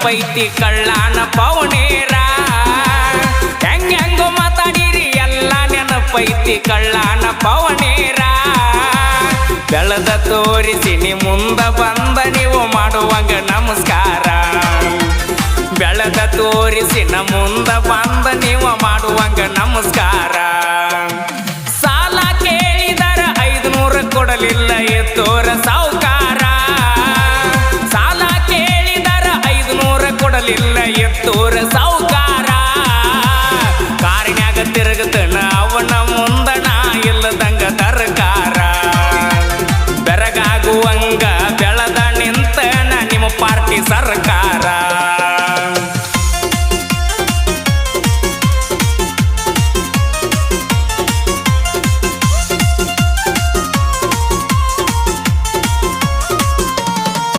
ನೆನಪೈತಿ ಕಳ್ಳಾನ ಪೌನೇರ ಹೆಂಗೋ ಮಾತಾಡಿರಿ ಎಲ್ಲ ನೆನಪೈತಿ ಕಳ್ಳಾನ ಪೌನೇರ ಬೆಳೆದ ತೋರಿಸಿ ನೀ ಮುಂದ ಬಂದ ನೀವು ಮಾಡುವಂಗ ನಮಸ್ಕಾರ ಬೆಳೆದ ತೋರಿಸಿ ನ ಮುಂದ ಬಂದ ನೀವು ಮಾಡುವಂಗ ನಮಸ್ಕಾರ